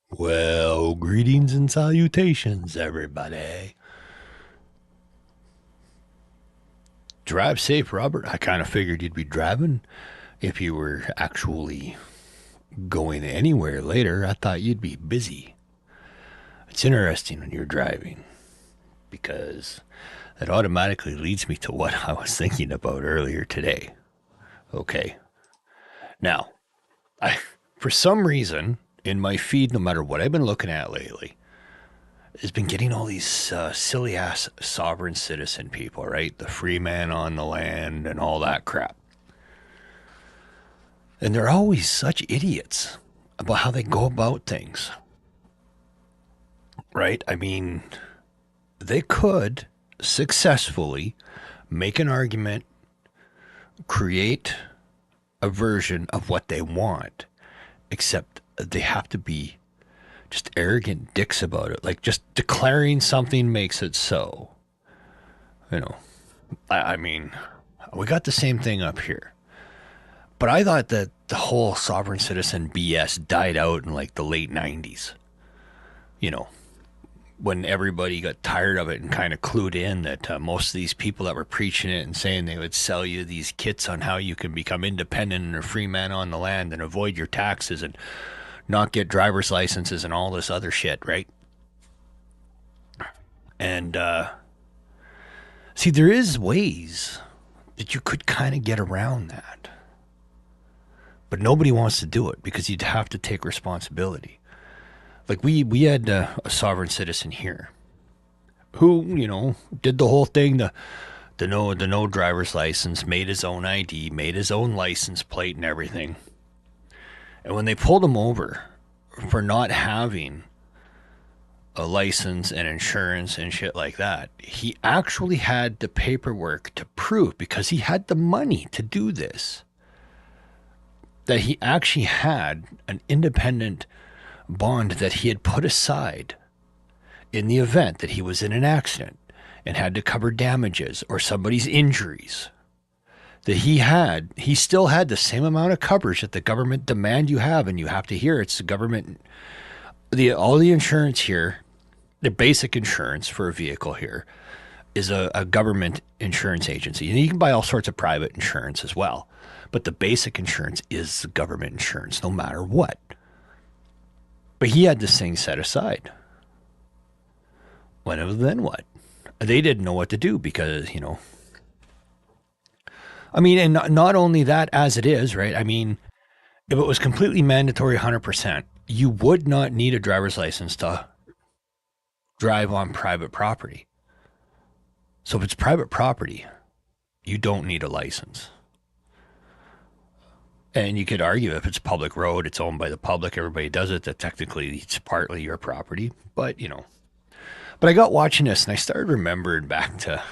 Well, greetings and salutations, everybody. Drive safe, Robert. I kind of figured you'd be driving if you were actually going anywhere later. I thought you'd be busy. It's interesting when you're driving because that automatically leads me to what I was thinking about earlier today. Okay. Now, I for some reason in my feed, no matter what I've been looking at lately, has been getting all these silly ass sovereign citizen people, right? The free man on the land and all that crap. And they're always such idiots about how they go about things, right? I mean, they could successfully make an argument, create a version of what they want, except they have to be just arrogant dicks about it. Like just declaring something makes it so. You know, I mean, we got the same thing up here. But I thought that the whole sovereign citizen BS died out in like the late 90s. You know, when everybody got tired of it and kind of clued in that most of these people that were preaching it and saying they would sell you these kits on how you can become independent and a free man on the land and avoid your taxes and not get driver's licenses and all this other shit, right? And see, there is ways that you could kind of get around that, but nobody wants to do it because you'd have to take responsibility. Like we had a sovereign citizen here who did the whole thing, the no driver's license, made his own ID, made his own license plate and everything. And when they pulled him over for not having a license and insurance and shit like that, he actually had the paperwork to prove, because he had the money to do this, that he actually had an independent bond that he had put aside in the event that he was in an accident and had to cover damages or somebody's injuries. That he still had the same amount of coverage that the government demand you have, and you have to hear it's the government. All the insurance here, the basic insurance for a vehicle here, is a government insurance agency, and you can buy all sorts of private insurance as well. But the basic insurance is government insurance, no matter what. But he had this thing set aside. Then what? They didn't know what to do because, I mean, and not only that, as it is, right? I mean, if it was completely mandatory 100%, you would not need a driver's license to drive on private property. So if it's private property, you don't need a license. And you could argue if it's a public road, it's owned by the public, everybody does it, that technically it's partly your property. But, but I got watching this and I started remembering back to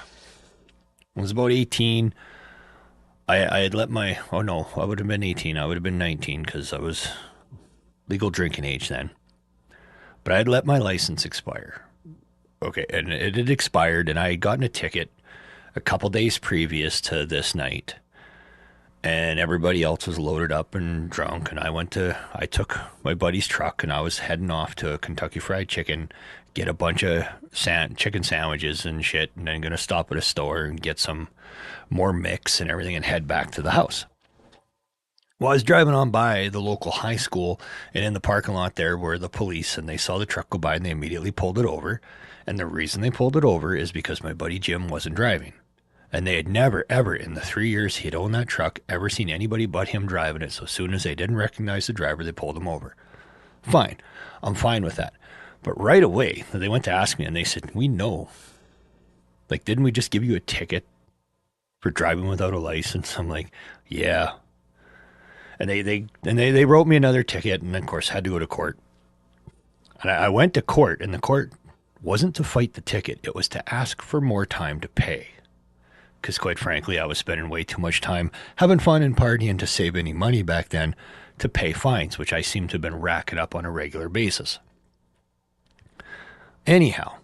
when I was about 18. I had let my, oh no, I would have been 18. I would have been 19 because I was legal drinking age then. But I had let my license expire. Okay, and it had expired, and I had gotten a ticket a couple days previous to this night. And everybody else was loaded up and drunk, and I took my buddy's truck, and I was heading off to Kentucky Fried Chicken, get a bunch of chicken sandwiches and shit, and then gonna stop at a store and get some more mix and everything and head back to the house. Well, I was driving on by the local high school, and in the parking lot there were the police, and they saw the truck go by and they immediately pulled it over. And the reason they pulled it over is because my buddy Jim wasn't driving. And they had never, ever, in the 3 years he had owned that truck, ever seen anybody but him driving it. So as soon as they didn't recognize the driver, they pulled him over. Fine. I'm fine with that. But right away, they went to ask me and they said, we know. Like, didn't we just give you a ticket for driving without a license? I'm like, yeah. And they wrote me another ticket, and of course had to go to court. And I went to court, and the court wasn't to fight the ticket. It was to ask for more time to pay. Because quite frankly, I was spending way too much time having fun and partying to save any money back then to pay fines, which I seem to have been racking up on a regular basis. Anyhow,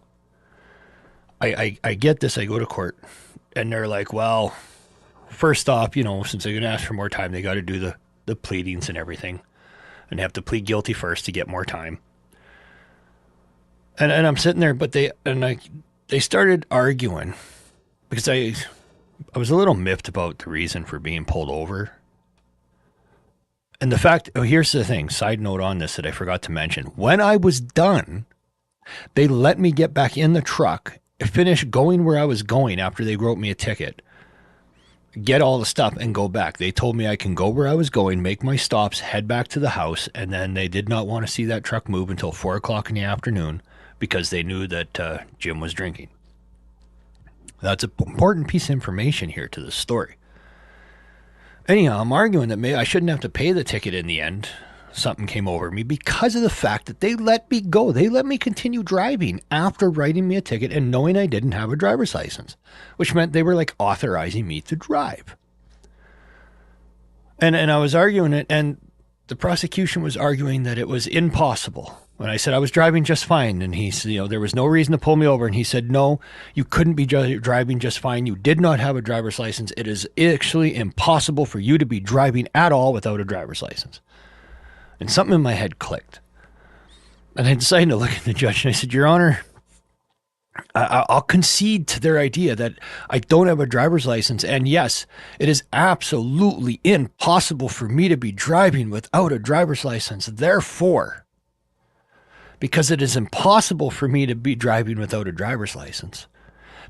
I get this. I go to court, and they're like, well, first off, since they're going to ask for more time, they got to do the pleadings and everything. And they have to plead guilty first to get more time. And I'm sitting there, but they started arguing because I was a little miffed about the reason for being pulled over. And the fact, oh, here's the thing, side note on this that I forgot to mention. When I was done, they let me get back in the truck, finish going where I was going after they wrote me a ticket, get all the stuff and go back. They told me I can go where I was going, make my stops, head back to the house, and then they did not want to see that truck move until 4 o'clock in the afternoon because they knew that Jim was drinking. That's an important piece of information here to the story. Anyhow, I'm arguing that maybe I shouldn't have to pay the ticket in the end. Something came over me because of the fact that they let me go. They let me continue driving after writing me a ticket and knowing I didn't have a driver's license, which meant they were like authorizing me to drive. And I was arguing it, and the prosecution was arguing that it was impossible. When I said I was driving just fine, and he said, there was no reason to pull me over, and he said, no, you couldn't be driving just fine. You did not have a driver's license. It is actually impossible for you to be driving at all without a driver's license. And something in my head clicked. And I decided to look at the judge, and I said, Your Honor, I'll concede to their idea that I don't have a driver's license. And yes, it is absolutely impossible for me to be driving without a driver's license. Therefore, because it is impossible for me to be driving without a driver's license,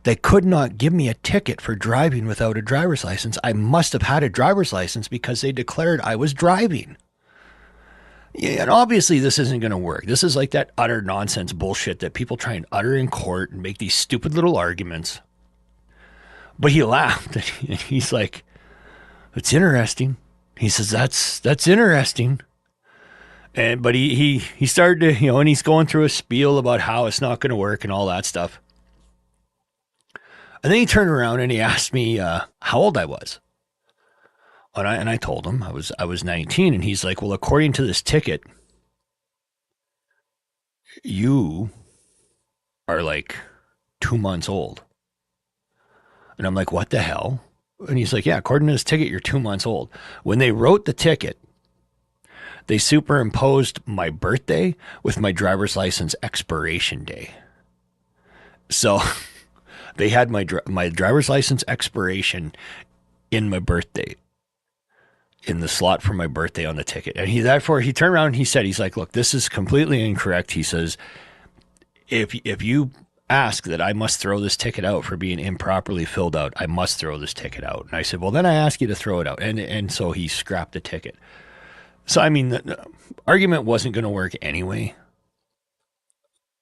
they could not give me a ticket for driving without a driver's license. I must have had a driver's license because they declared I was driving. Yeah, and obviously this isn't going to work. This is like that utter nonsense bullshit that people try and utter in court and make these stupid little arguments. But he laughed and he's like, it's interesting. He says, that's interesting. But he started to, and he's going through a spiel about how it's not going to work and all that stuff. And then he turned around and he asked me how old I was. And I told him I was 19, and he's like, well, according to this ticket, you are like 2 months old. And I'm like, what the hell? And he's like, yeah, according to this ticket, you're 2 months old. When they wrote the ticket, they superimposed my birthday with my driver's license expiration day. So they had my driver's license expiration in my birthday, in the slot for my birthday on the ticket. And he turned around and he's like, look, this is completely incorrect. He says, if you ask that I must throw this ticket out for being improperly filled out, I must throw this ticket out. And I said, well, then I ask you to throw it out. And so he scrapped the ticket. So, I mean, the argument wasn't going to work anyway,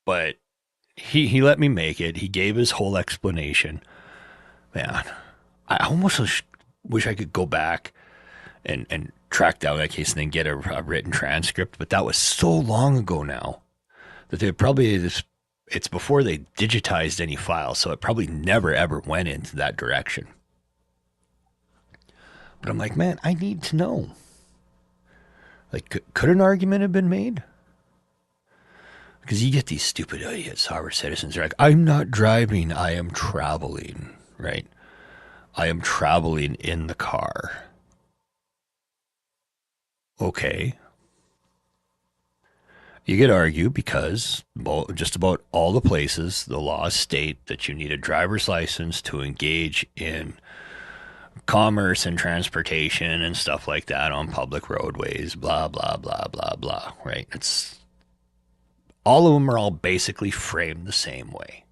but he let me make it. He gave his whole explanation. Man, I almost wish I could go back and track down that case and then get a written transcript. But that was so long ago now that they probably it's before they digitized any files. So it probably never, ever went into that direction. But I'm like, man, I need to know. Like, could an argument have been made? Because you get these stupid idiots, sovereign citizens. They're like, I'm not driving, I am traveling, right? I am traveling in the car. Okay. You could argue because just about all the places, the laws state that you need a driver's license to engage in commerce and transportation and stuff like that on public roadways, blah, blah, blah, blah, blah, right? It's all of them are all basically framed the same way.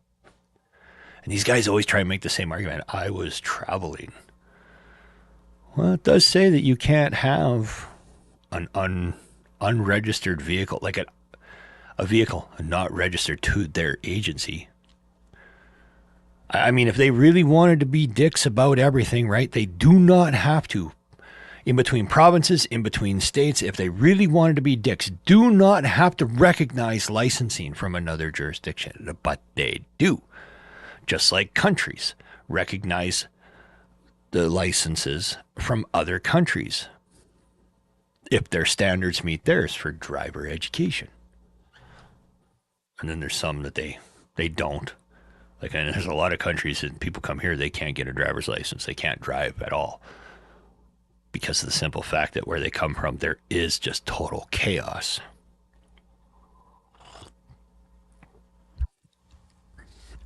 And these guys always try and make the same argument. I was traveling. Well, it does say that you can't have an unregistered vehicle, like a vehicle not registered to their agency. I mean, if they really wanted to be dicks about everything, right, they do not have to. In between provinces, in between states, if they really wanted to be dicks, do not have to recognize licensing from another jurisdiction. But they do. Just like countries recognize the licenses from other countries if their standards meet theirs for driver education. And then there's some that they don't. Like, and there's a lot of countries that people come here, they can't get a driver's license. They can't drive at all because of the simple fact that where they come from, there is just total chaos.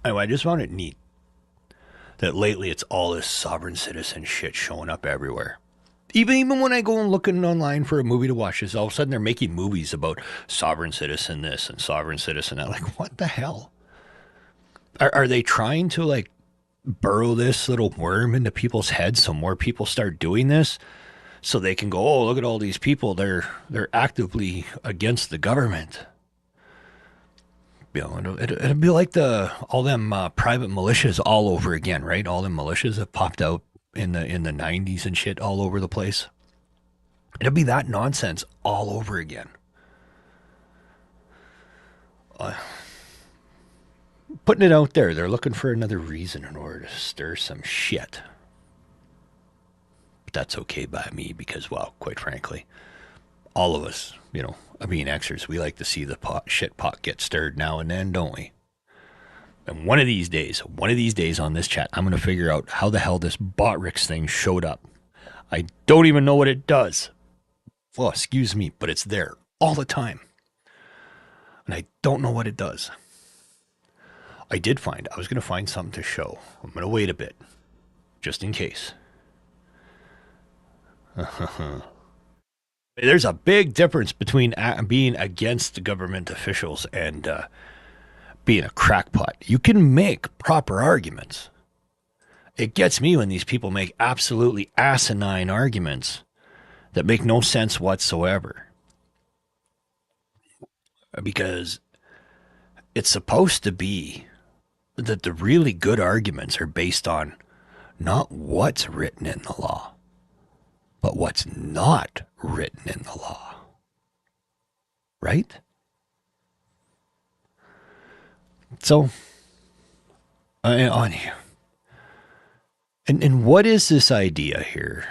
Anyway, I just found it neat that lately it's all this sovereign citizen shit showing up everywhere. Even when I go and looking online for a movie to watch, is all of a sudden they're making movies about sovereign citizen this and sovereign citizen that. Like, what the hell? Are they trying to like burrow this little worm into people's heads so more people start doing this, so they can go, oh, look at all these people, they're actively against the government. You know, it'll be like all them private militias all over again, right? All them militias that popped out in the 90s and shit all over the place. It'll be that nonsense all over again. Putting it out there, they're looking for another reason in order to stir some shit. But that's okay by me because, well, quite frankly, all of us, you know, being Xers, we like to see the shit pot get stirred now and then, don't we? And one of these days on this chat, I'm going to figure out how the hell this Botrix thing showed up. I don't even know what it does. Well, excuse me, but it's there all the time. And I don't know what it does. I was going to find something to show. I'm going to wait a bit, just in case. There's a big difference between being against government officials and being a crackpot. You can make proper arguments. It gets me when these people make absolutely asinine arguments that make no sense whatsoever. Because it's supposed to be that the really good arguments are based on not what's written in the law, but what's not written in the law. Right? So, on here. And what is this idea here?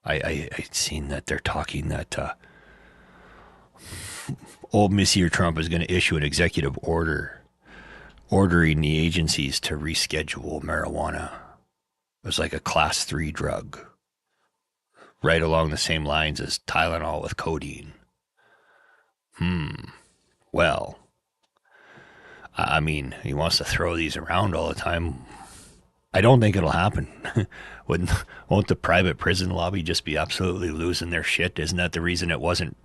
I'd seen that they're talking that old Monsieur Trump is going to issue an executive order ordering the agencies to reschedule marijuana. It was like a class 3 drug, right along the same lines as Tylenol with codeine. Well, I mean, he wants to throw these around all the time. I don't think it'll happen. Won't the private prison lobby just be absolutely losing their shit? Isn't that the reason it wasn't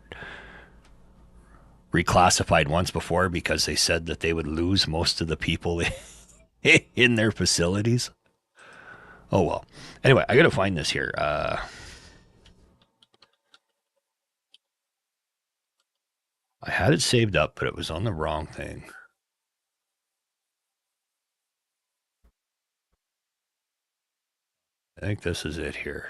reclassified once before? Because they said that they would lose most of the people in their facilities. Oh, well. Anyway, I got to find this here. I had it saved up, but it was on the wrong thing. I think this is it here.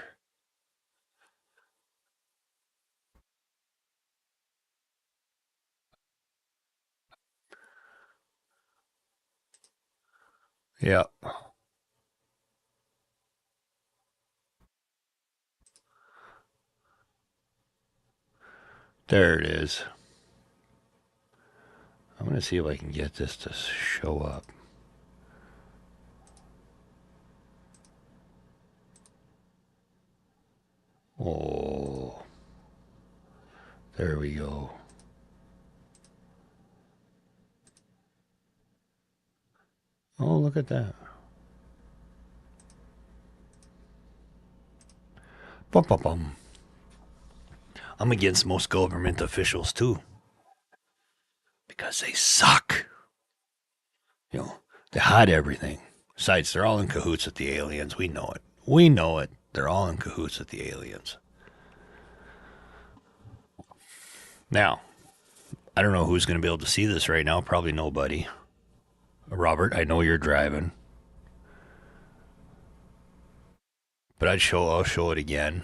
Yeah. There it is. I'm going to see if I can get this to show up. Oh, there we go. Oh, look at that. Bum, bum, bum. I'm against most government officials too, because they suck. You know, they hide everything. Besides, they're all in cahoots with the aliens. We know it. We know it. They're all in cahoots with the aliens. Now, I don't know who's going to be able to see this right now. Probably nobody. Robert, I know you're driving. But I'll show it again.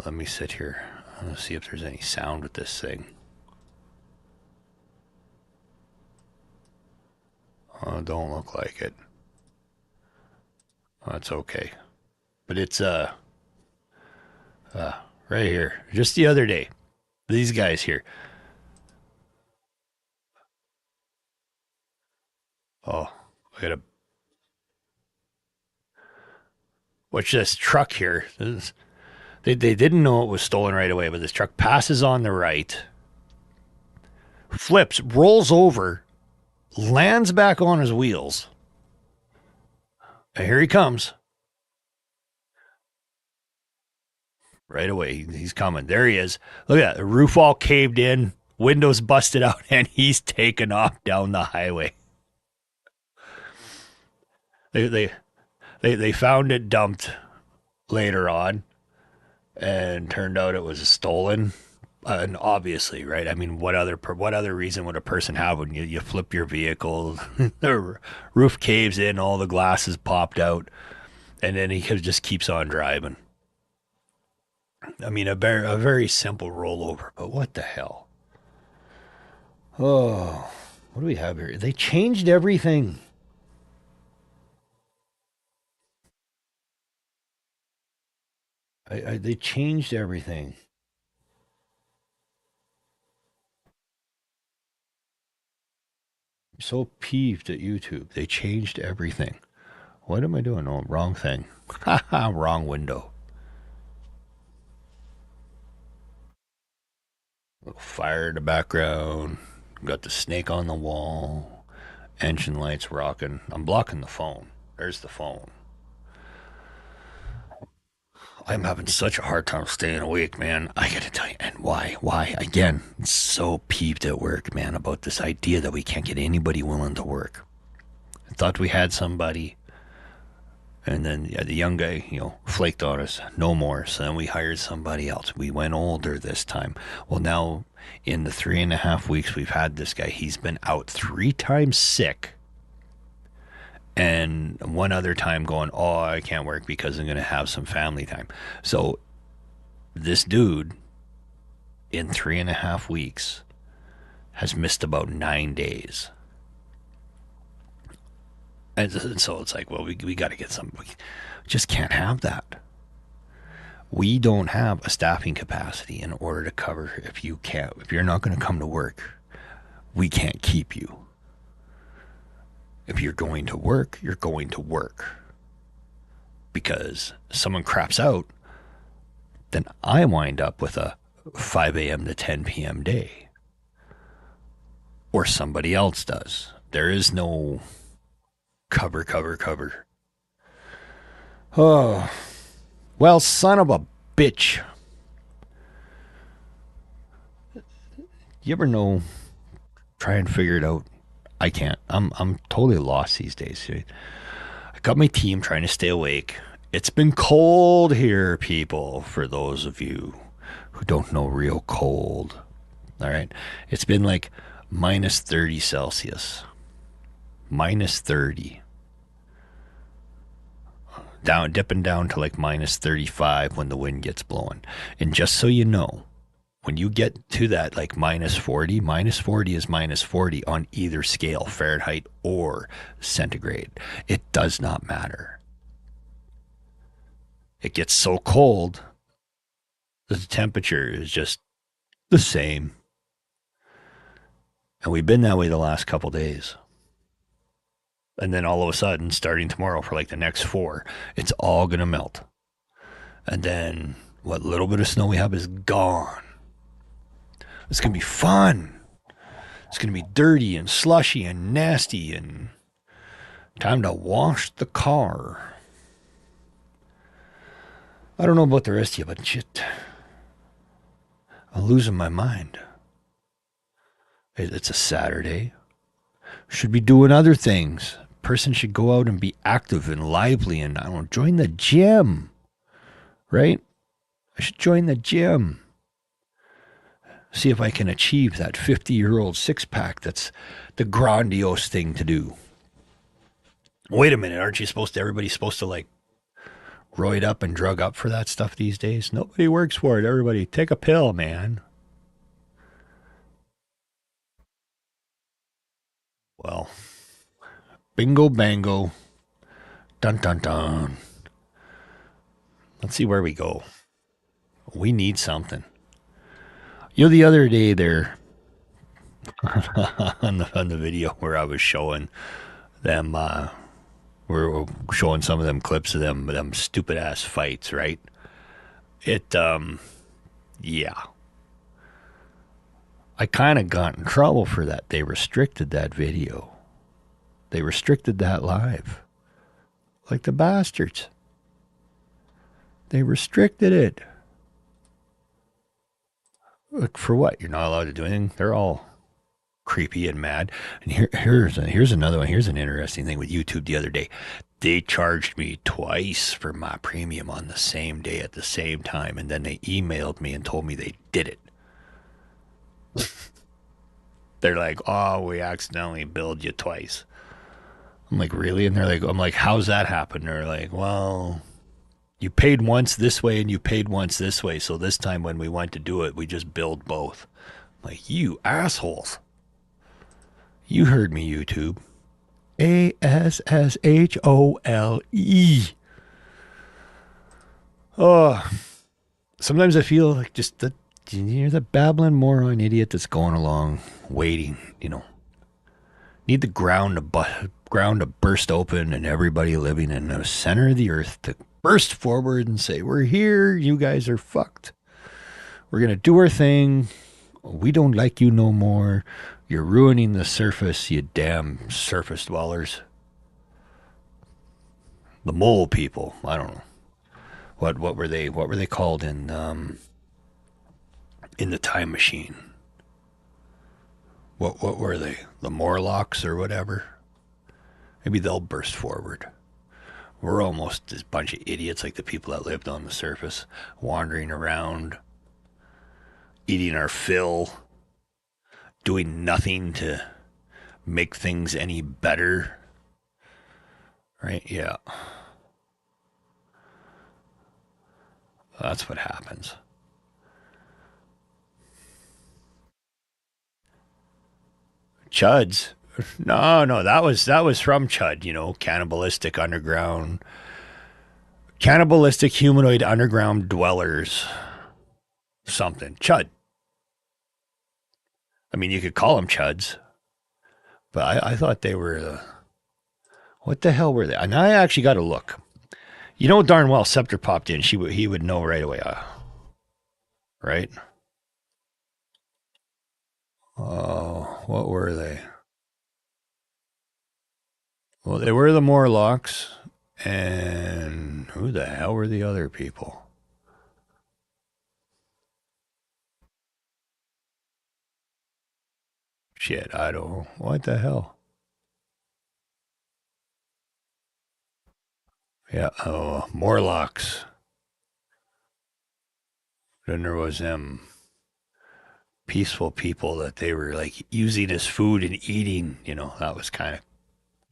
Let me sit here. I'm going to see if there's any sound with this thing. Oh, don't look like it. Oh, that's okay. But it's right here. Just the other day. These guys here. Oh, I gotta watch this truck here. They didn't know it was stolen right away, but this truck passes on the right, flips, rolls over, lands back on his wheels. And here he comes. Right away. He's coming. There he is. Look at that. The roof all caved in, windows busted out, and he's taken off down the highway. They found it dumped later on, and turned out it was stolen. And obviously, right? I mean, what other reason would a person have when you flip your vehicle, the roof caves in, all the glasses popped out, and then he just keeps on driving. I mean, a very simple rollover, but what the hell? Oh, what do we have here? They changed everything. They changed everything. I'm so peeved at YouTube. They changed everything. What am I doing? Oh, wrong thing. Haha, wrong window. Little fire in the background. Got the snake on the wall. Engine lights rocking. I'm blocking the phone. There's the phone. I'm having such a hard time staying awake, man. I gotta tell you, and why? Why? Again, so peeved at work, man, about this idea that we can't get anybody willing to work. I thought we had somebody, and then yeah, the young guy, flaked on us. No more. So then we hired somebody else. We went older this time. Well, now in the 3.5 weeks we've had this guy, he's been out 3 times sick, and one other time going, oh, I can't work because I'm going to have some family time. So this dude in 3.5 weeks has missed about 9 days. And so it's like, well, we got to get some. We just can't have that. We don't have a staffing capacity in order to cover if you're not going to come to work, we can't keep you. If you're going to work, you're going to work. Because someone craps out, then I wind up with a 5 a.m. to 10 p.m. day. Or somebody else does. There is no cover. Oh, well, son of a bitch. You ever know? Try and figure it out. I can't. I'm totally lost these days. I got my team trying to stay awake. It's been cold here, people. For those of you who don't know real cold, all right. It's been like minus 30 Celsius. Minus 30. Dipping down to like minus 35 when the wind gets blowing. And just so you know, when you get to that like minus 40 is minus 40 on either scale, Fahrenheit or centigrade. It does not matter. It gets so cold that the temperature is just the same. And we've been that way the last couple days. And then all of a sudden, starting tomorrow for like the next 4, it's all going to melt. And then what little bit of snow we have is gone. It's going to be fun. It's going to be dirty and slushy and nasty and time to wash the car. I don't know about the rest of you, but shit, I'm losing my mind. It's a Saturday. Should be doing other things. Person should go out and be active and lively and, I don't know, join the gym. Right? I should join the gym. See if I can achieve that 50-year-old six-pack. That's the grandiose thing to do. Wait a minute, aren't you everybody's supposed to like roid up and drug up for that stuff these days? Nobody works for it. Everybody take a pill, man. Well, bingo bango. Dun dun dun. Let's see where we go. We need something. The other day there on the video where I was showing them, we're showing some of them clips of them stupid ass fights, right? Yeah. I kind of got in trouble for that. They restricted that video. They restricted that live. Like the bastards. They restricted it. Look, for what? You're not allowed to do anything? They're all creepy and mad. And here's another one. Here's an interesting thing with YouTube the other day. They charged me twice for my premium on the same day at the same time, and then they emailed me and told me they did it. They're like, "Oh, we accidentally billed you twice." I'm like, "Really?" And I'm like, "How's that happen?" They're like, "Well, you paid once this way and you paid once this way, so this time when we went to do it, we just billed both." I'm like, you assholes. You heard me, YouTube. ASSHOLE. Oh, sometimes I feel like just you're the babbling moron idiot that's going along, waiting, Need the ground to burst open and everybody living in the center of the earth to burst forward and say, "We're here. You guys are fucked. We're going to do our thing. We don't like you no more. You're ruining the surface, you damn surface dwellers." The mole people. I don't know. What were they called in the time machine? What were they? The Morlocks or whatever? Maybe they'll burst forward. We're almost this bunch of idiots like the people that lived on the surface, wandering around, eating our fill, doing nothing to make things any better. Right? Yeah. That's what happens. Chuds. No, that was from Chud, cannibalistic humanoid underground dwellers. Something. Chud. I mean, you could call them Chuds, but I thought they were what the hell were they? And I actually got to look. You know darn well Scepter popped in. He would know right away. Right? Oh, what were they? Well, they were the Morlocks, and who the hell were the other people? Shit, I don't know. What the hell? Yeah, oh, Morlocks. Then there was them peaceful people that they were like using as food and eating. That was kind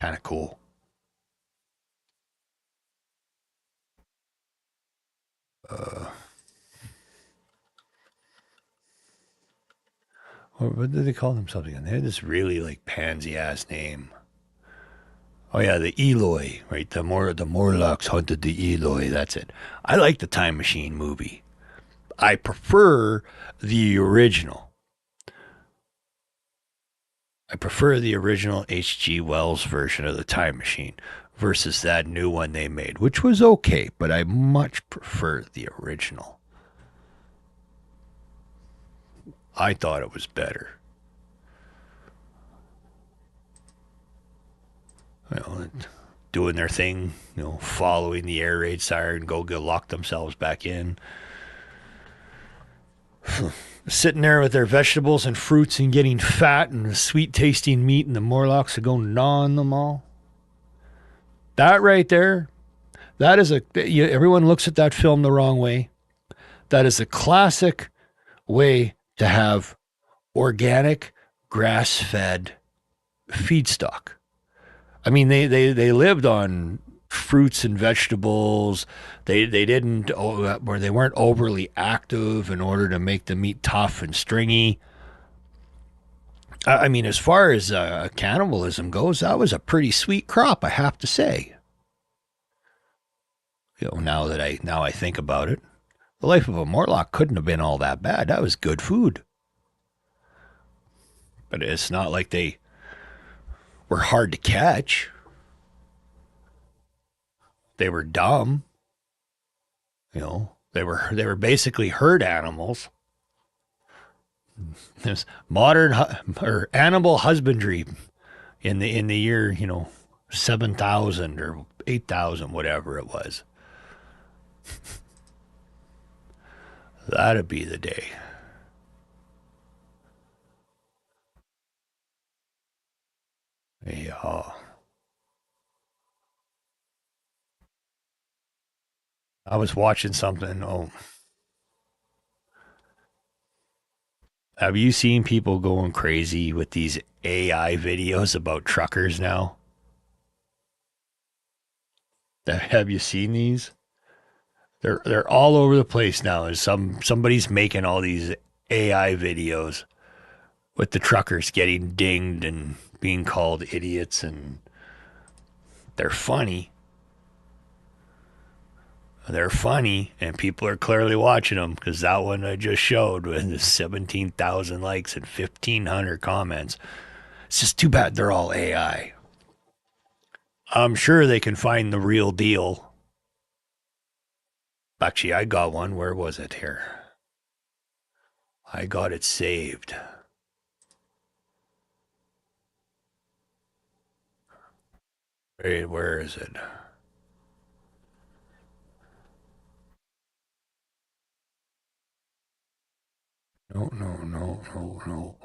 of cool. Uh, what did they call themselves again? They had this really like pansy ass name. Oh yeah, the Eloi, right? The Morlocks hunted the Eloi. That's it. I like the Time Machine movie. I prefer the original. I prefer the original H.G. Wells version of the Time Machine versus that new one they made, which was okay, but I much prefer the original. I thought it was better. Doing their thing, following the air raid siren, go lock themselves back in. Sitting there with their vegetables and fruits and getting fat and sweet tasting meat, and the Morlocks are going gnawing them all. That right there, that is everyone looks at that film the wrong way. That is a classic way to have organic, grass fed feedstock. I mean, they lived on fruits and vegetables. They didn't, or they weren't overly active in order to make the meat tough and stringy. I mean, as far as cannibalism goes, that was a pretty sweet crop, I have to say. Now I think about it, the life of a Morlock couldn't have been all that bad. That was good food. But it's not like they were hard to catch. They were dumb. They were basically herd animals. This modern or animal husbandry, in the year, 7,000 or 8,000, whatever it was. That'd be the day. Yeah. I was watching something. Oh, have you seen people going crazy with these AI videos about truckers now? Have you seen these? They're all over the place now. And somebody's making all these AI videos with the truckers getting dinged and being called idiots, and they're funny. They're funny, and people are clearly watching them because that one I just showed with 17,000 likes and 1,500 comments. It's just too bad they're all AI. I'm sure they can find the real deal. Actually, I got one. Where was it here? I got it saved. Wait, where is it? No, no, no, no, no.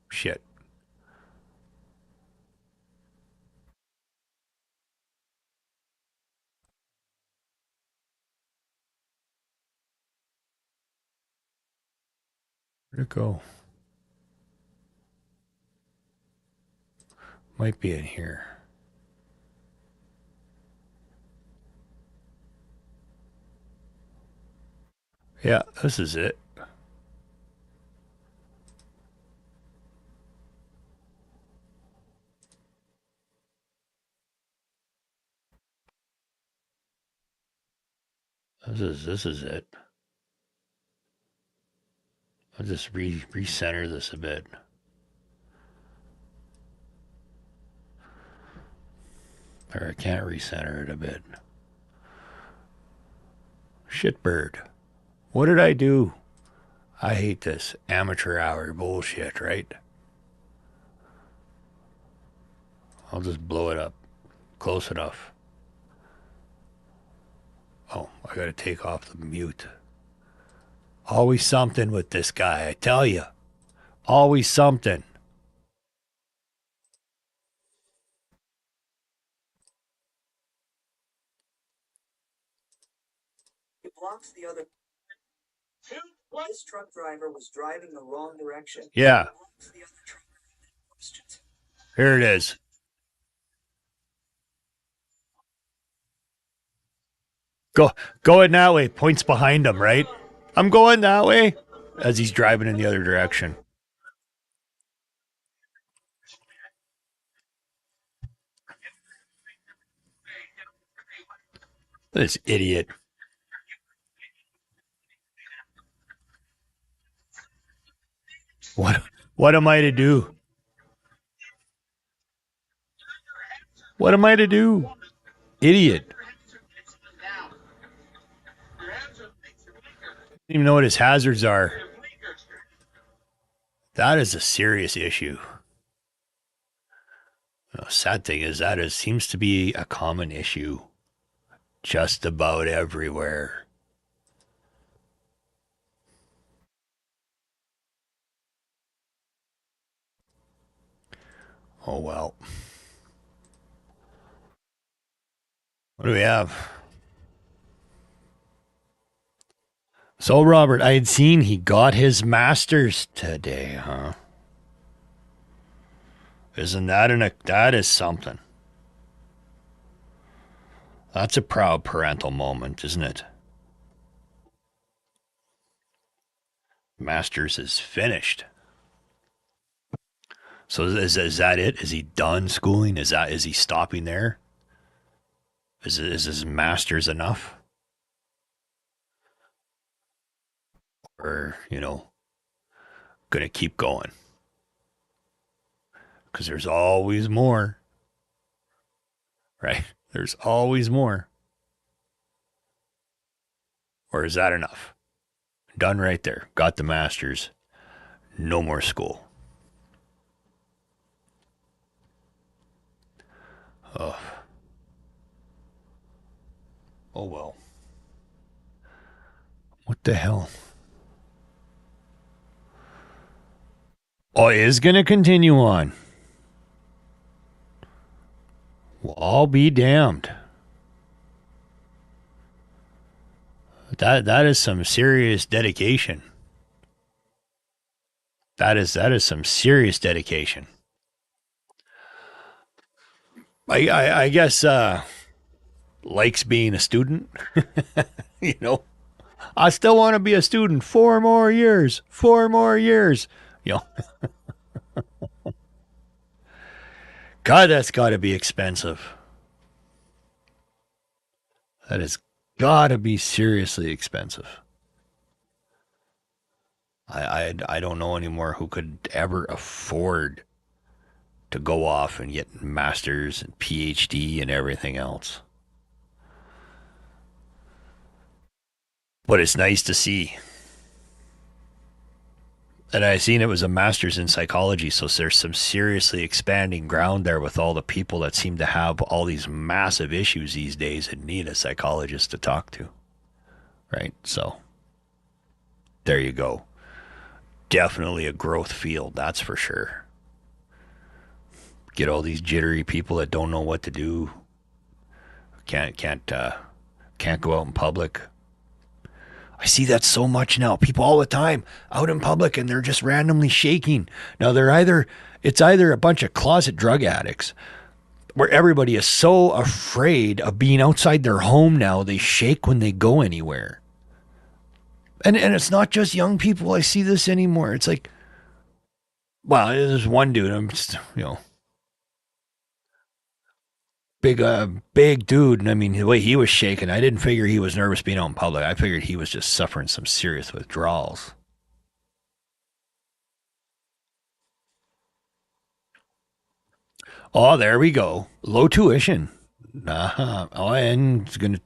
Shit. Where'd it go? Might be in here. Yeah, this is it. This is it. I'll just recenter this a bit. Or I can't recenter it a bit. Shitbird. What did I do? I hate this amateur hour bullshit, right? I'll just blow it up. Close enough. Oh, I gotta take off the mute. Always something with this guy, I tell you. Always something. It blocks the other. This truck driver was driving the wrong direction. Yeah, It blocks the other truck questions. here it is. Go going that way. Points behind him, right? I'm going that way as he's driving in the other direction. This idiot. What what am I to do? What am I to do? Idiot. Don't even know what his hazards are. That is a serious issue. The sad thing is that it seems to be a common issue just about everywhere. Oh well. What do we have? So Robert, I had seen he got his master's today, huh? Isn't that is something? That's a proud parental moment, isn't it? Masters is finished. So is that it? Is he done schooling? Is he stopping there? Is his masters enough? Or, gonna keep going? Because there's always more, right? There's always more. Or is that enough? Done right there. Got the masters. No more school. Oh, oh well. What the hell? Oh, it is going to continue on. Well, I'll be damned. That is some serious dedication. That is some serious dedication. I guess likes being a student. you know, I still want to be a student. 4 more years. 4 more years. You know, God, that's got to be expensive. That has got to be seriously expensive. I don't know anymore who could ever afford to go off and get masters and PhD and everything else. But it's nice to see. And I seen it was a master's in psychology, so there's some seriously expanding ground there with all the people that seem to have all these massive issues these days and need a psychologist to talk to. Right? So there you go. Definitely a growth field, that's for sure. Get all these jittery people that don't know what to do, can't go out in public. I see that so much now. People all the time out in public and they're just randomly shaking. Now it's either a bunch of closet drug addicts where everybody is so afraid of being outside their home now they shake when they go anywhere. And it's not just young people. I see this anymore. It's like, well, there's one dude. I'm just, big dude. And I mean, the way he was shaking, I didn't figure he was nervous being out in public. I figured he was just suffering some serious withdrawals. Oh, there we go. Low tuition. Uh-huh. Oh, and it's going to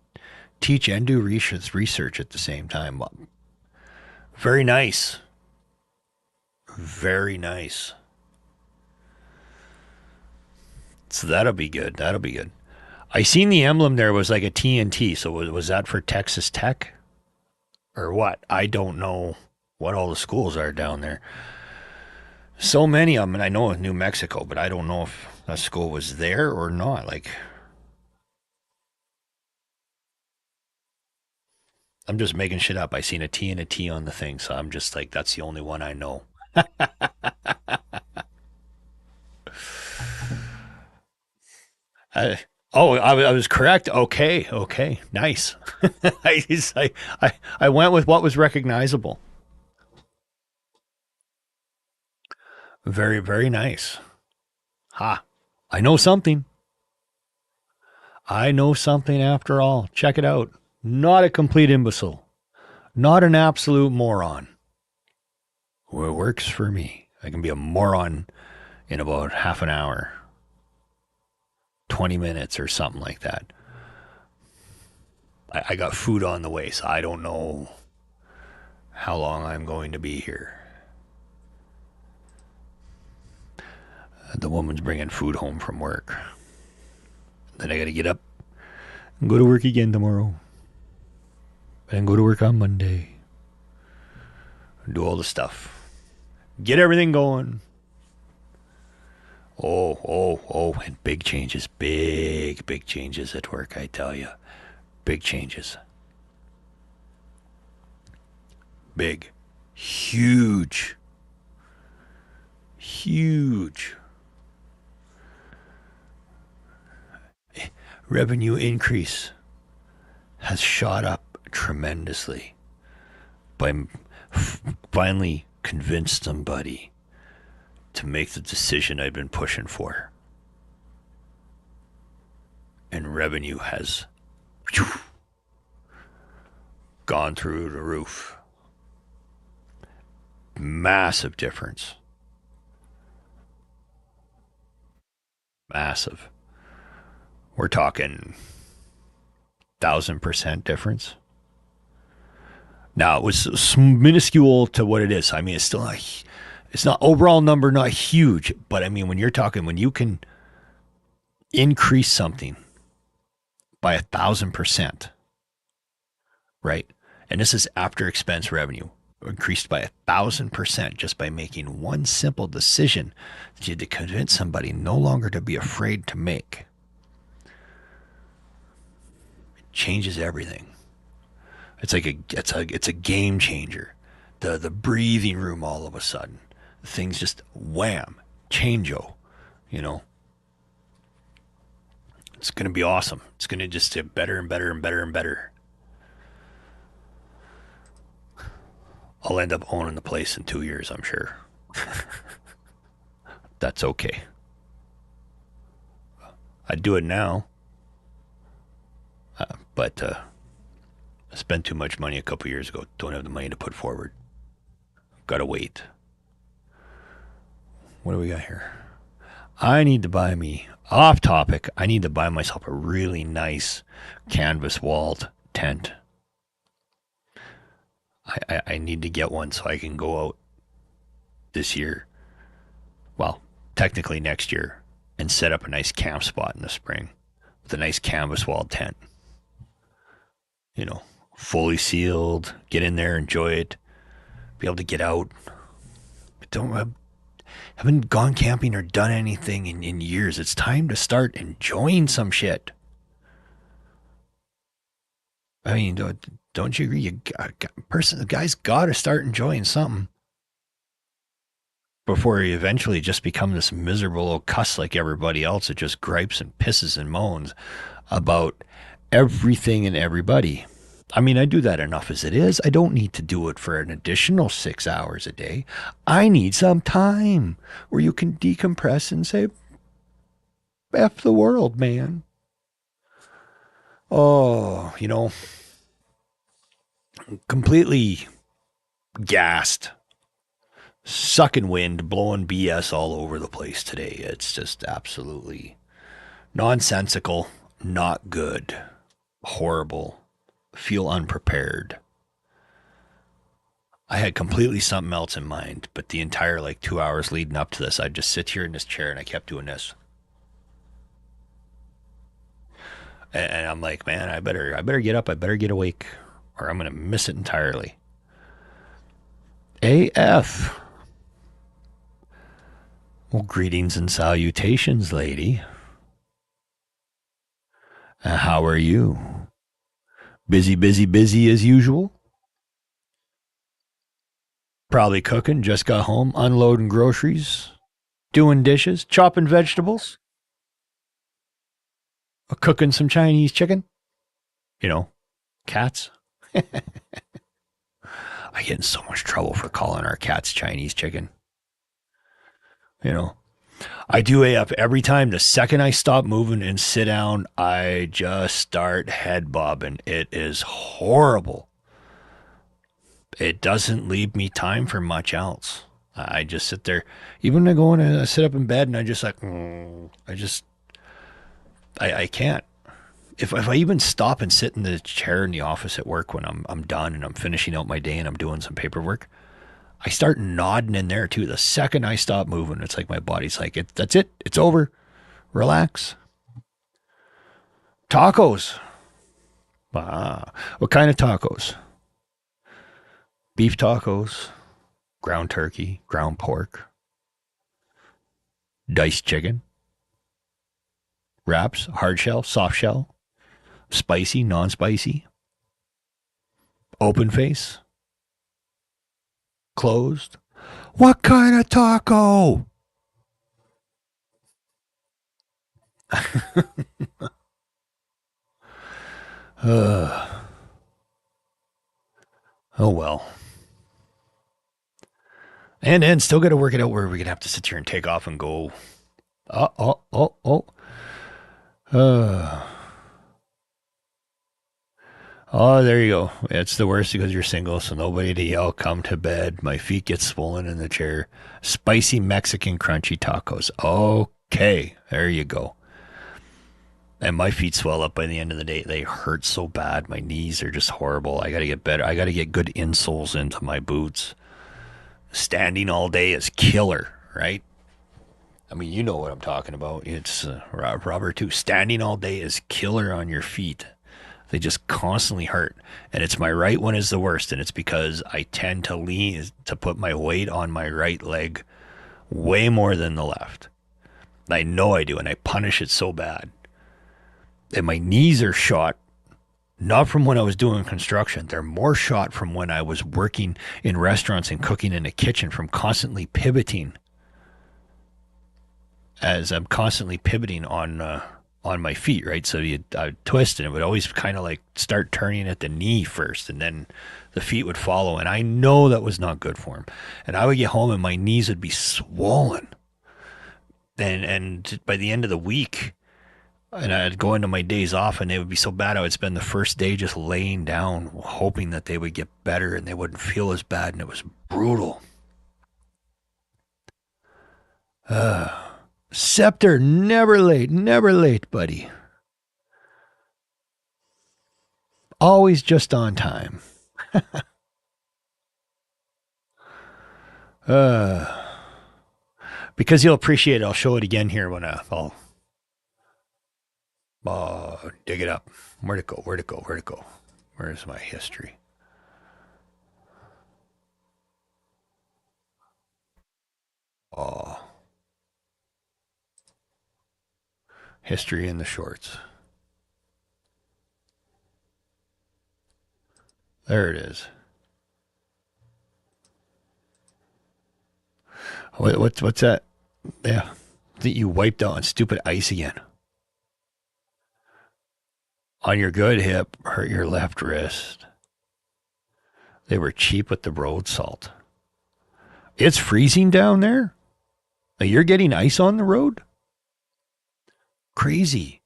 teach and do research at the same time. Very nice. Very nice. So that'll be good. That'll be good. I seen the emblem there was like a TNT. So was that for Texas Tech or what? I don't know what all the schools are down there. So many of them, and I know New Mexico, but I don't know if that school was there or not. Like, I'm just making shit up. I seen a T and a T on the thing, so I'm just like, that's the only one I know. I, I was correct. Okay, okay, nice. I went with what was recognizable. Very, very nice. Ha! I know something. I know something after all. Check it out. Not a complete imbecile. Not an absolute moron. Well, it works for me. I can be a moron in about half an hour, 20 minutes, or something like that. I got food on the way, so I don't know how long I'm going to be here. The woman's bringing food home from work. Then I got to get up and go to work again tomorrow. And go to work on Monday. Do all the stuff. Get everything going. And big changes. Big changes at work, I tell you. Big changes. Big. Huge. Huge. Revenue increase has shot up tremendously. By finally convinced somebody to make the decision I've been pushing for. And revenue has gone through the roof. Massive difference. Massive. We're talking 1,000% difference. Now it was minuscule to what it is. I mean, it's still it's not overall number, not huge, but I mean, when you're talking, when you can increase something by 1,000%, right? And this is after expense revenue, increased by 1,000% just by making one simple decision that you had to convince somebody no longer to be afraid to make. It changes everything. It's like it's a game changer. The breathing room all of a sudden, things just wham, changeo, you know. It's gonna be awesome. It's gonna just get better and better and better and better. I'll end up owning the place in 2 years, I'm sure. That's okay. I'd do it now, but I spent too much money a couple years ago. Don't have the money to put forward. Gotta wait. What do we got here? I need to buy me, off topic, I need to buy myself a really nice canvas walled tent. I need to get one so I can go out this year. Well, technically next year, and set up a nice camp spot in the spring with a nice canvas walled tent. You know, fully sealed, get in there, enjoy it, be able to get out. Don't haven't gone camping or done anything in years. It's time to start enjoying some shit. I mean, don't you agree? The guy's got to start enjoying something before he eventually just become this miserable old cuss like everybody else that just gripes and pisses and moans about everything and everybody. I mean, I do that enough as it is. I don't need to do it for an additional 6 hours a day. I need some time where you can decompress and say, F the world, man. Oh, you know, completely gassed, sucking wind, blowing BS all over the place today. It's just absolutely nonsensical, not good, horrible, feel unprepared. I had completely something else in mind, but the entire like 2 hours leading up to this, I'd just sit here in this chair and I kept doing this. And I'm like, man, I better get up, I better get awake, or I'm gonna miss it entirely. AF. Well, greetings and salutations, lady. How are you? Busy, busy, busy as usual? Probably cooking, just got home, unloading groceries, doing dishes, chopping vegetables, cooking some Chinese chicken. You know, cats. I get in so much trouble for calling our cats Chinese chicken. You know, I do AF every time. The second I stop moving and sit down, I just start head bobbing. It is horrible. It doesn't leave me time for much else. I just sit there. Even when I go and I sit up in bed and I just like, I can't. If I even stop and sit in the chair in the office at work when I'm done and I'm finishing out my day and I'm doing some paperwork, I start nodding in there too. The second I stop moving, it's like my body's like, that's it. It's over. Relax. Tacos. Ah, what kind of tacos? Beef tacos, ground turkey, ground pork, diced chicken, wraps, hard shell, soft shell, spicy, non-spicy, open face, closed. What kind of taco? Oh well. And still got to work it out where we're gonna have to sit here and take off and go. Oh. Uh, oh, there you go. It's the worst because you're single, so nobody to yell, come to bed. My feet get swollen in the chair. Spicy Mexican crunchy tacos. Okay, there you go. And my feet swell up by the end of the day. They hurt so bad. My knees are just horrible. I got to get better. I got to get good insoles into my boots. Standing all day is killer, right? I mean, you know what I'm talking about. It's rubber too. Standing all day is killer on your feet. They just constantly hurt. And it's my right one is the worst. And it's because I tend to lean to put my weight on my right leg way more than the left. I know I do. And I punish it so bad. And my knees are shot, not from when I was doing construction. They're more shot from when I was working in restaurants and cooking in the kitchen, from constantly pivoting, as I'm constantly pivoting on my feet, right? So I twist, and it would always kind of like start turning at the knee first, and then the feet would follow. And I know that was not good for him. And I would get home, and my knees would be swollen. And by the end of the week, and I'd go into my days off, and they would be so bad, I would spend the first day just laying down, hoping that they would get better and they wouldn't feel as bad. And it was brutal. Scepter, never late, buddy. Always just on time. Because you'll appreciate it, I'll show it again here when I'll dig it up. Where'd it go? Where's my history? Oh. History in the shorts. There it is. What's that? Yeah. That you wiped out on stupid ice again. On your good hip, hurt your left wrist. They were cheap with the road salt. It's freezing down there? You're getting ice on the road? Crazy.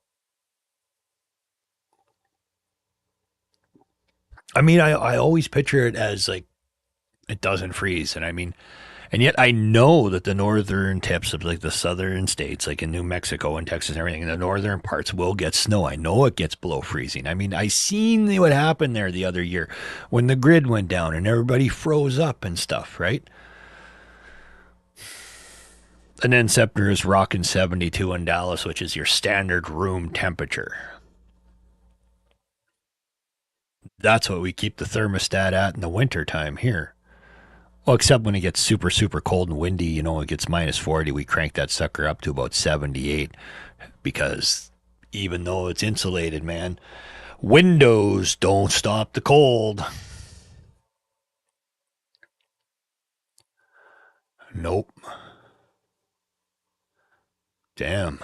I mean, I always picture it as like it doesn't freeze. And I mean, and yet I know that the northern tips of like the southern states, like in New Mexico and Texas and everything, the northern parts will get snow. I know it gets below freezing. I mean, I seen what happened there the other year when the grid went down and everybody froze up and stuff, right? And then Scepter is rocking 72 in Dallas, which is your standard room temperature. That's what we keep the thermostat at in the wintertime here. Well, except when it gets super, super cold and windy, you know, it gets minus 40, we crank that sucker up to about 78 because even though it's insulated, man, windows don't stop the cold. Nope. Damn.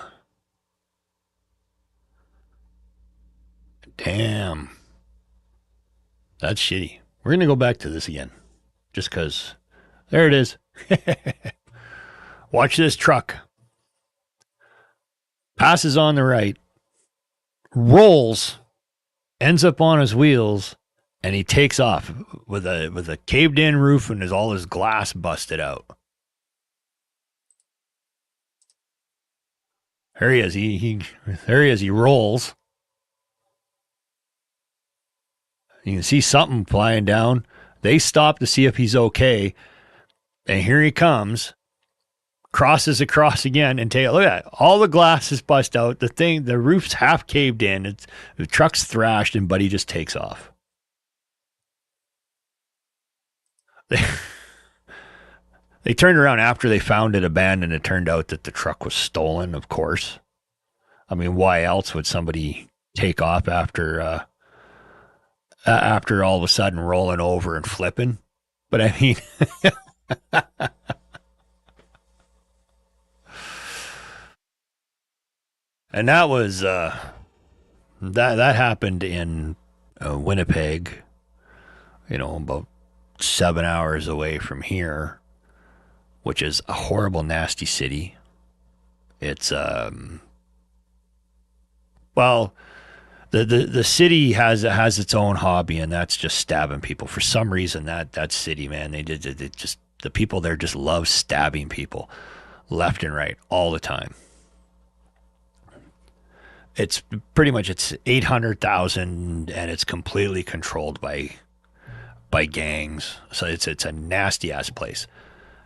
That's shitty. We're going to go back to this again. Just because. There it is. Watch this truck. Passes on the right. Rolls. Ends up on his wheels. And he takes off with a caved in roof and all his glass busted out. There he is. There he is. He rolls. You can see something flying down. They stop to see if he's okay. And here he comes. Crosses across again and look at that. All the glass is bust out. The roof's half caved in. The truck's thrashed and Buddy just takes off. They turned around after they found it abandoned. It turned out that the truck was stolen, of course. I mean, why else would somebody take off after all of a sudden rolling over and flipping? But I mean, and that was that happened in Winnipeg, you know, about 7 hours away from here, which is a horrible, nasty city. It's well, the city has its own hobby, and that's just stabbing people. For some reason, that city, man, they just the people there just love stabbing people left and right all the time. It's pretty much it's 800,000, and it's completely controlled by gangs. So it's a nasty ass place,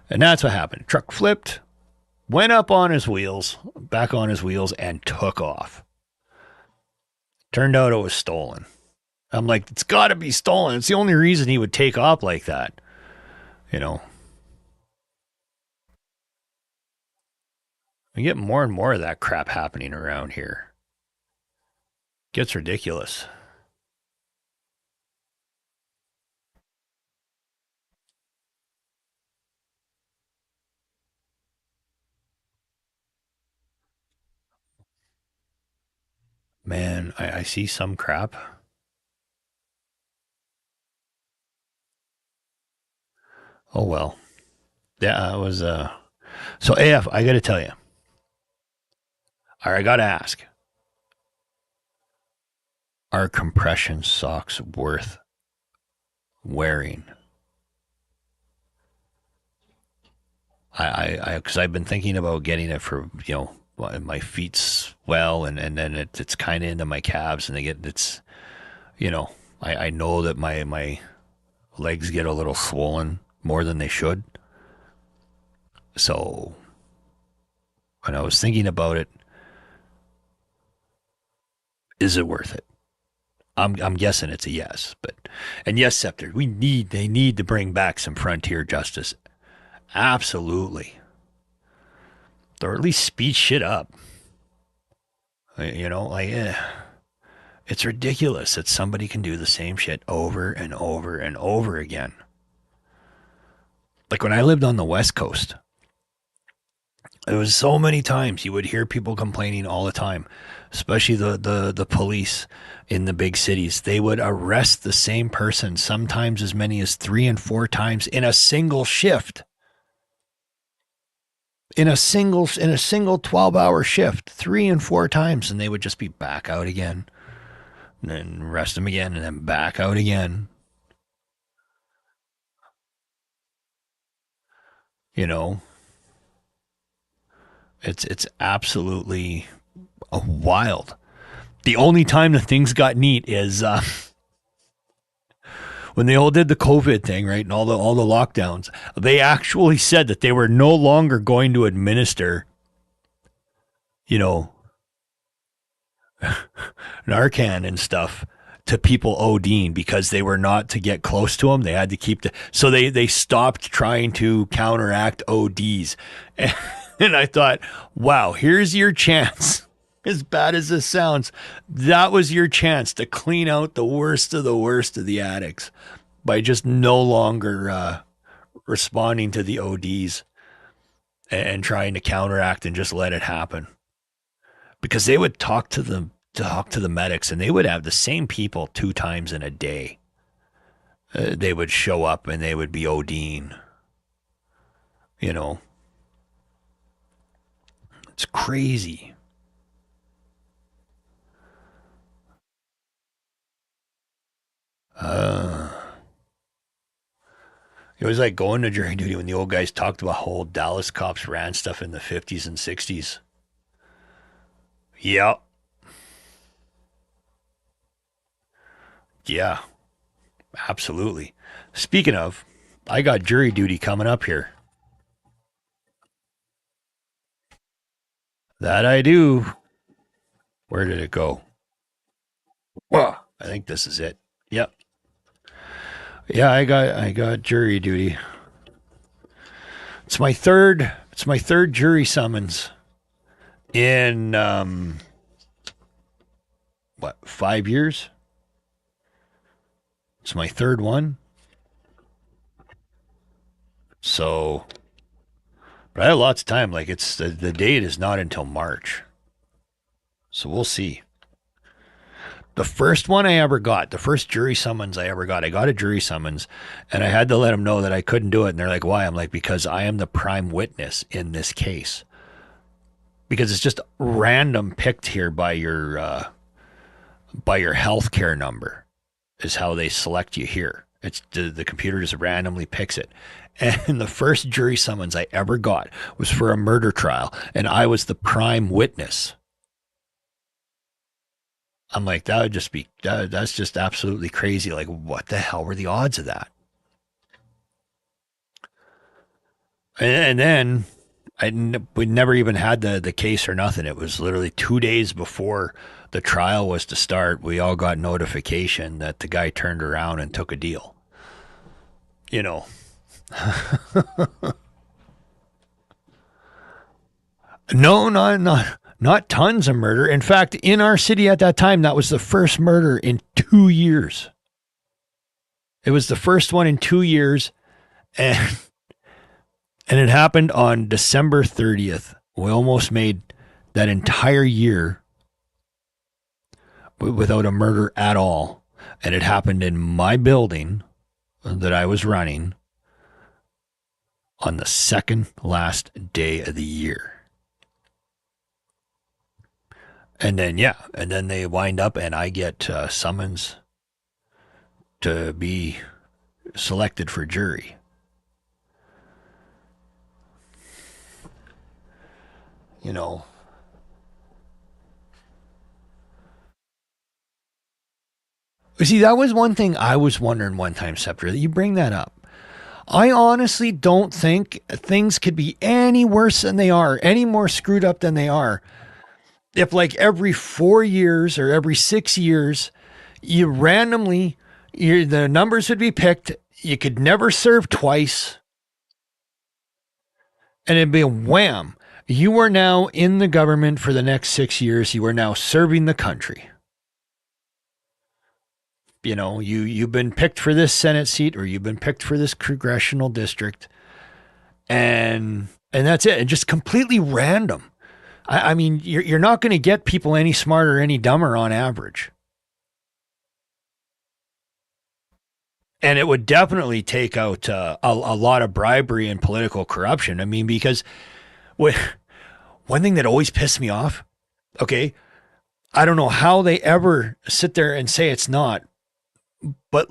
and that's what happened. Truck flipped. went up on his wheels, back on his wheels, and took off. Turned out it was stolen. I'm like, it's got to be stolen. It's the only reason he would take off like that. You know, we get more and more of that crap happening around here. Gets ridiculous. Man, I see some crap. Oh well. Yeah, it was so AF, I gotta tell you. Or I gotta ask. Are compression socks worth wearing? Because I've been thinking about getting it for, my feet swell and then it's kind of into my calves and it's, I know that my legs get a little swollen more than they should. So when I was thinking about it, is it worth it? I'm guessing it's a yes, and yes, Scepter, they need to bring back some frontier justice. Absolutely. Or at least speed shit up. It's ridiculous that somebody can do the same shit over and over and over again. Like when I lived on the West Coast, it was so many times you would hear people complaining all the time, especially the police in the big cities. They would arrest the same person sometimes as many as 3 and 4 times in a single shift. In a single 12-hour shift, 3 and 4 times, and they would just be back out again, and then arrest them again, and then back out again. You know, it's absolutely wild. The only time that things got neat is when they all did the COVID thing, right, and all the lockdowns. They actually said that they were no longer going to administer, Narcan and stuff to people ODing because they were not to get close to them. They had to so they stopped trying to counteract ODs. And I thought, wow, here's your chance. As bad as this sounds, that was your chance to clean out the worst of the addicts by just no longer responding to the ODs and trying to counteract and just let it happen. Because they would talk to the medics, and they would have the same people 2 times in a day. They would show up and they would be ODing. It's crazy. It was like going to jury duty when the old guys talked about how old Dallas cops ran stuff in the 50s and 60s. Yep. Yeah, absolutely. Speaking of, I got jury duty coming up here. That I do. Where did it go? Well, I think this is it. Yep. Yeah, I got jury duty. It's my third jury summons in 5 years? It's my third one. So, but I have lots of time. Like it's the date is not until March. So we'll see. The first one I ever got, the first jury summons I got a jury summons, and I had to let them know that I couldn't do it. And they're like, "Why?" I'm like, "Because I am the prime witness in this case. Because it's just random picked here by your healthcare number, is how they select you here. It's the computer just randomly picks it." And the first jury summons I ever got was for a murder trial, and I was the prime witness. I'm like, that would just be that's just absolutely crazy. Like, what the hell were the odds of that? And then We never even had the case or nothing. It was literally 2 days before the trial was to start. We all got notification that the guy turned around and took a deal. You know, no, not tons of murder. In fact, in our city at that time, that was the first murder in 2 years. It was the first one in 2 years, and it happened on December 30th. We almost made that entire year without a murder at all. And it happened in my building that I was running on the second last day of the year. And then, and then they wind up and I get summons to be selected for jury. You know, see, that was one thing I was wondering one time, Scepter, that you bring that up. I honestly don't think things could be any worse than they are, any more screwed up than they are. If like every 4 years or every 6 years, you randomly, the numbers would be picked, you could never serve twice, and it'd be a wham. You are now in the government for the next 6 years. You are now serving the country. You know, you've been picked for this Senate seat or you've been picked for this congressional district. And that's it. And just completely random. I mean, you're not going to get people any smarter, any dumber on average. And it would definitely take out a lot of bribery and political corruption. I mean, because one thing that always pissed me off, okay, I don't know how they ever sit there and say it's not, but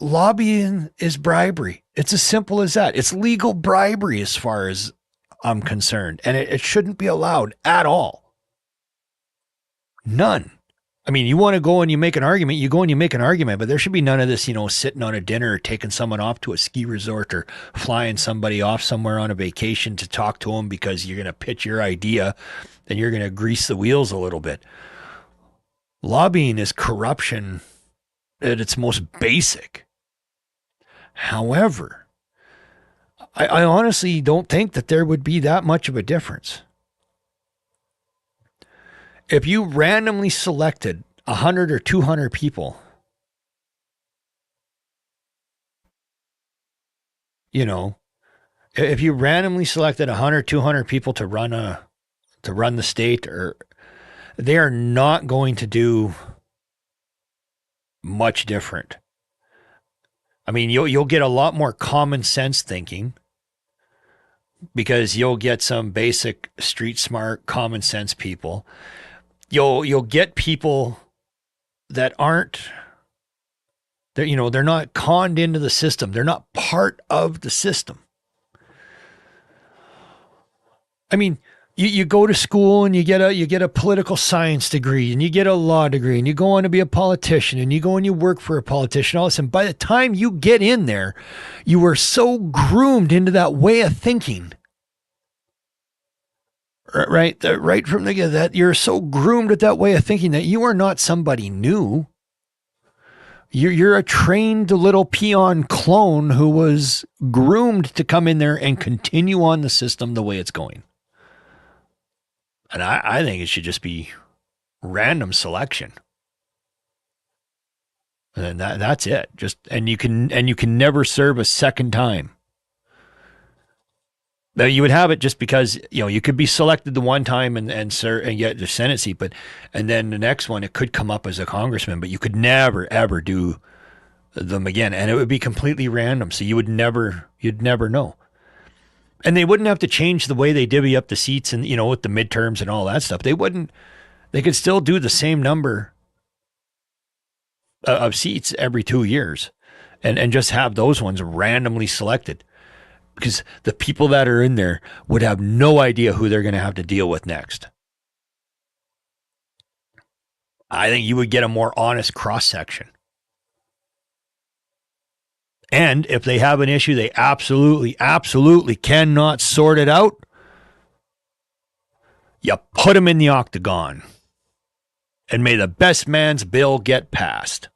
lobbying is bribery. It's as simple as that. It's legal bribery as far as I'm concerned, and it shouldn't be allowed at all. None. I mean, you want to go and you make an argument, you go and you make an argument, but there should be none of this, sitting on a dinner or taking someone off to a ski resort or flying somebody off somewhere on a vacation to talk to them because you're going to pitch your idea and you're going to grease the wheels a little bit. Lobbying is corruption at its most basic. However, I honestly don't think that there would be that much of a difference. If you randomly selected 100 or 200 people, if you randomly selected 100, 200 people to run the state, or they are not going to do much different. I mean, you'll get a lot more common sense thinking because you'll get some basic street smart, common sense people. You'll get people that aren't, they're not conned into the system. They're not part of the system. I mean, you go to school and you get a political science degree and you get a law degree and you go on to be a politician and you go and you work for a politician. All of a sudden, by the time you get in there, you are so groomed into that way of thinking. Right from the get that you're so groomed at that way of thinking that you are not somebody new. You're a trained little peon clone who was groomed to come in there and continue on the system the way it's going. And I think it should just be random selection. And that's it. And you can never serve a second time. Now you would have it just because, you could be selected the one time and serve and get the Senate seat, and then the next one, it could come up as a congressman, but you could never, ever do them again. And it would be completely random. So you'd never know. And they wouldn't have to change the way they divvy up the seats and, with the midterms and all that stuff. They could still do the same number of seats every 2 years and just have those ones randomly selected. Because the people that are in there would have no idea who they're going to have to deal with next. I think you would get a more honest cross-section. And if they have an issue they absolutely, absolutely cannot sort it out, You put him in the octagon, and may the best man's bill get passed.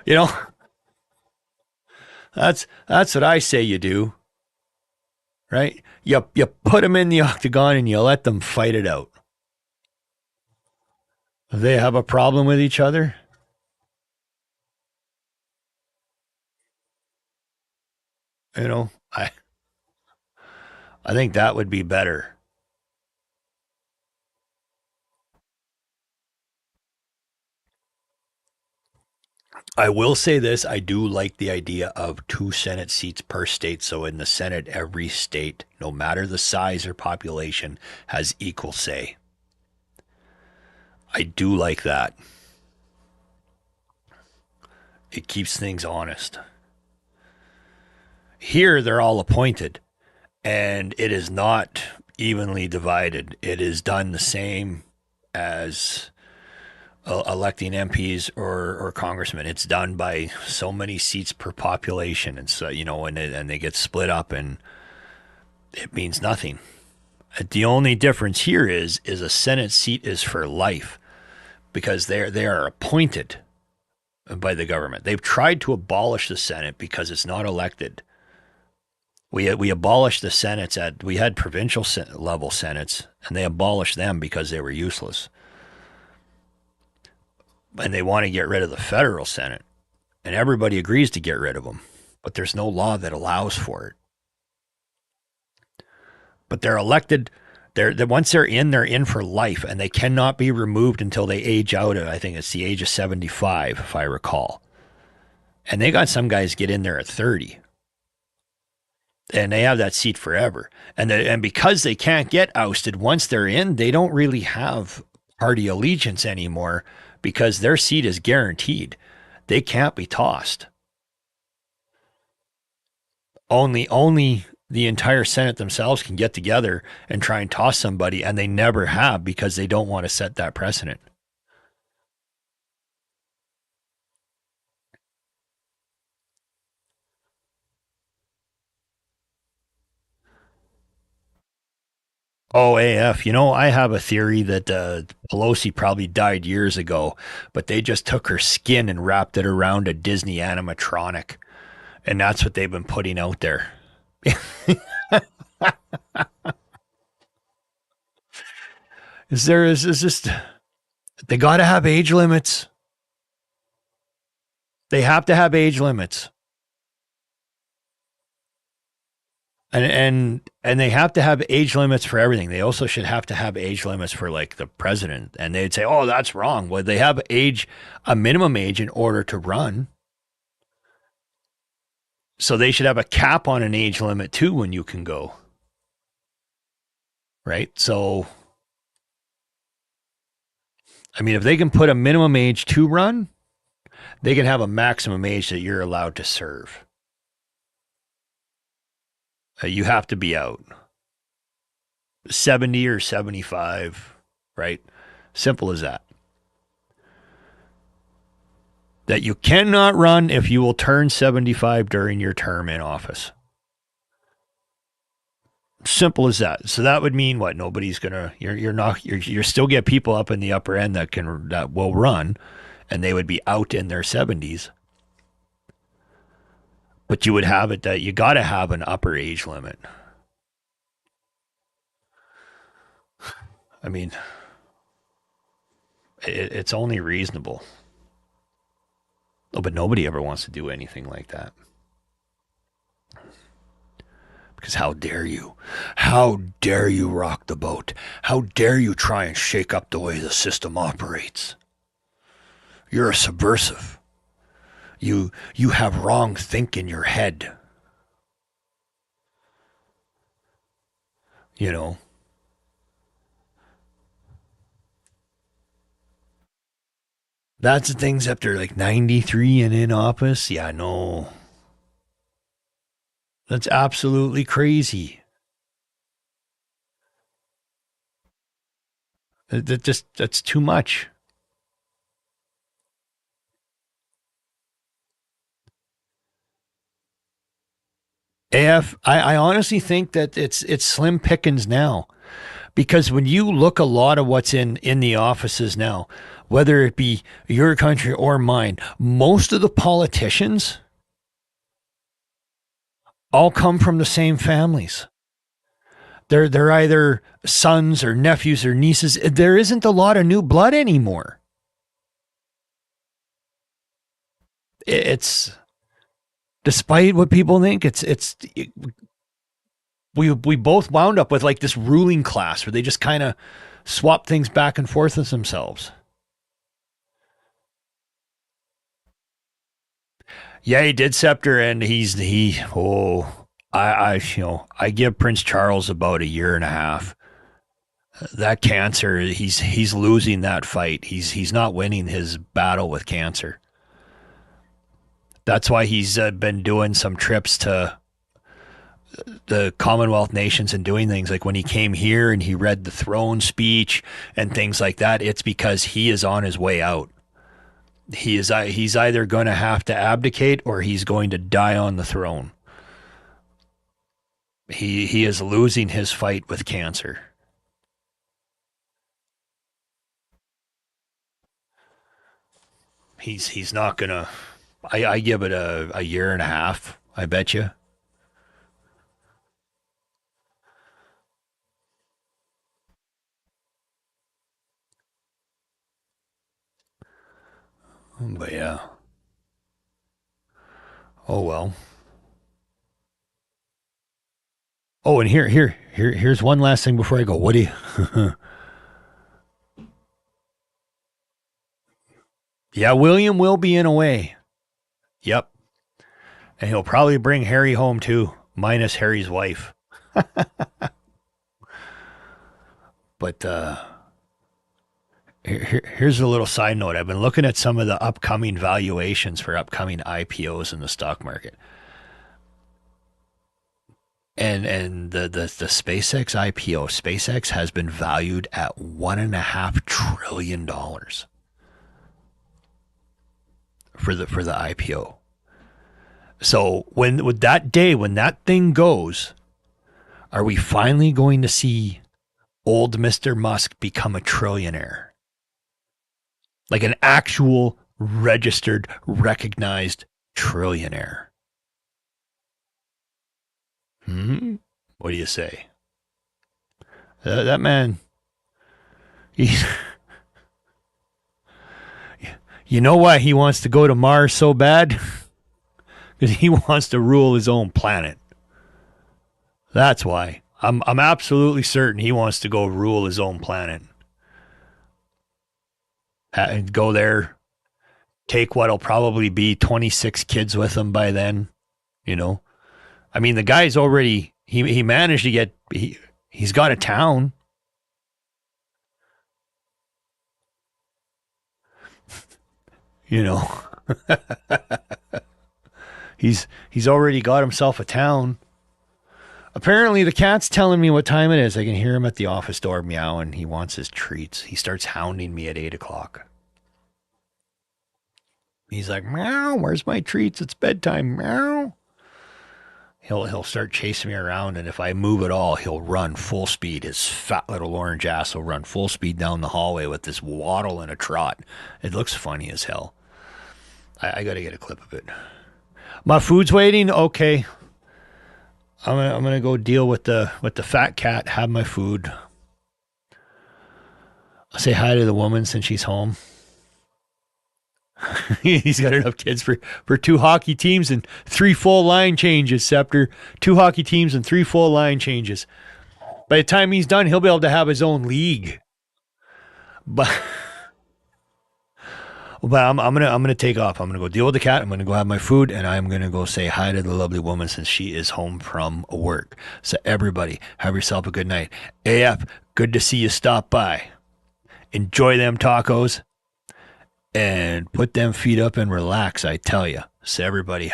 You know, that's what I say you do, right? You put them in the octagon and you let them fight it out. If they have a problem with each other, you know, I think that would be better. I will say this, I do like the idea of 2 Senate seats per state. So in the Senate, every state, no matter the size or population, has equal say. I do like that. It keeps things honest. Here, they're all appointed, and it is not evenly divided. It is done the same as electing MPs or congressmen. It's done by so many seats per population, and so and they get split up, and it means nothing. The only difference here is a Senate seat is for life because they are appointed by the government. They've tried to abolish the Senate because it's not elected. We abolished the Senates we had provincial level Senates, and they abolished them because they were useless. And they want to get rid of the federal Senate, and everybody agrees to get rid of them, but there's no law that allows for it. But they're elected. Once they're in for life, and they cannot be removed until they age out. I think it's the age of 75, if I recall. And they got some guys get in there at 30, and they have that seat forever. And because they can't get ousted once they're in, they don't really have party allegiance anymore because their seat is guaranteed. They can't be tossed. Only the entire Senate themselves can get together and try and toss somebody, and they never have because they don't want to set that precedent. Oh, AF. I have a theory that Pelosi probably died years ago, but they just took her skin and wrapped it around a Disney animatronic. And that's what they've been putting out there. Is just, they got to have age limits. They have to have age limits. And they have to have age limits for everything. They also should have to have age limits for like the president. And they'd say, "Oh, that's wrong." Well, they have a minimum age in order to run. So they should have a cap on an age limit too when you can go. Right? So I mean, if they can put a minimum age to run, they can have a maximum age that you're allowed to serve. You have to be out 70 or 75, right? Simple as that. That you cannot run if you will turn 75 during your term in office. Simple as that. So that would mean what? Nobody's gonna. You're still get people up in the upper end that will run, and they would be out in their 70s. But you would have it that you got to have an upper age limit. I mean, it's only reasonable. Oh, but nobody ever wants to do anything like that. Because how dare you? How dare you rock the boat? How dare you try and shake up the way the system operates? You're a subversive. You have wrong think in your head. You know. That's the things after like 93 and in office. Yeah, no. That's absolutely crazy. That's too much. AF, I honestly think that it's slim pickings now, because when you look a lot of what's in the offices now, whether it be your country or mine, most of the politicians all come from the same families. They're either sons or nephews or nieces. There isn't a lot of new blood anymore. It's, despite what people think, we both wound up with like this ruling class where they just kind of swap things back and forth with themselves. Yeah, he did scepter, and I give Prince Charles about a year and a half. That cancer, he's losing that fight. He's not winning his battle with cancer. That's why he's been doing some trips to the Commonwealth nations and doing things like when he came here and he read the throne speech and things like that. It's because he is on his way out. He's either going to have to abdicate or he's going to die on the throne. He is losing his fight with cancer. He's not gonna. I give it a year and a half. I bet you. But yeah. Oh well. Oh, and here's one last thing before I go. What do you? Yeah, William will be in a way. Yep, and he'll probably bring Harry home too, minus Harry's wife. But here's a little side note. I've been looking at some of the upcoming valuations for upcoming IPOs in the stock market. And the SpaceX IPO, SpaceX has been valued at $1.5 trillion for the IPO. So when with that day when that thing goes, are we finally going to see old Mr. Musk become a trillionaire? Like an actual registered, recognized trillionaire. What do you say? That man, he's, you know why he wants to go to Mars so bad? Because he wants to rule his own planet. That's why. I'm absolutely certain he wants to go rule his own planet. And go there, take what'll probably be 26 kids with him by then, you know. I mean, the guy's already he managed to get he's got a town. You know. he's already got himself a town. Apparently the cat's telling me what time it is. I can hear him at the office door meowing. He wants his treats. He starts hounding me at 8 o'clock. He's like, meow, where's my treats? It's bedtime. Meow. He'll start chasing me around, and if I move at all, he'll run full speed. His fat little orange ass will run full speed down the hallway with this waddle and a trot. It looks funny as hell. I got to get a clip of it. My food's waiting. Okay, I'm gonna go deal with the fat cat. Have my food. I'll say hi to the woman since she's home. He's got enough kids for two hockey teams and three full line changes, Scepter. Two hockey teams and three full line changes. By the time he's done, he'll be able to have his own league. But I'm gonna take off. I'm gonna go deal with the cat. I'm gonna go have my food, and I'm gonna go say hi to the lovely woman since she is home from work. So everybody, have yourself a good night. AF, good to see you stop by. Enjoy them tacos. And put them feet up and relax, I tell you. So everybody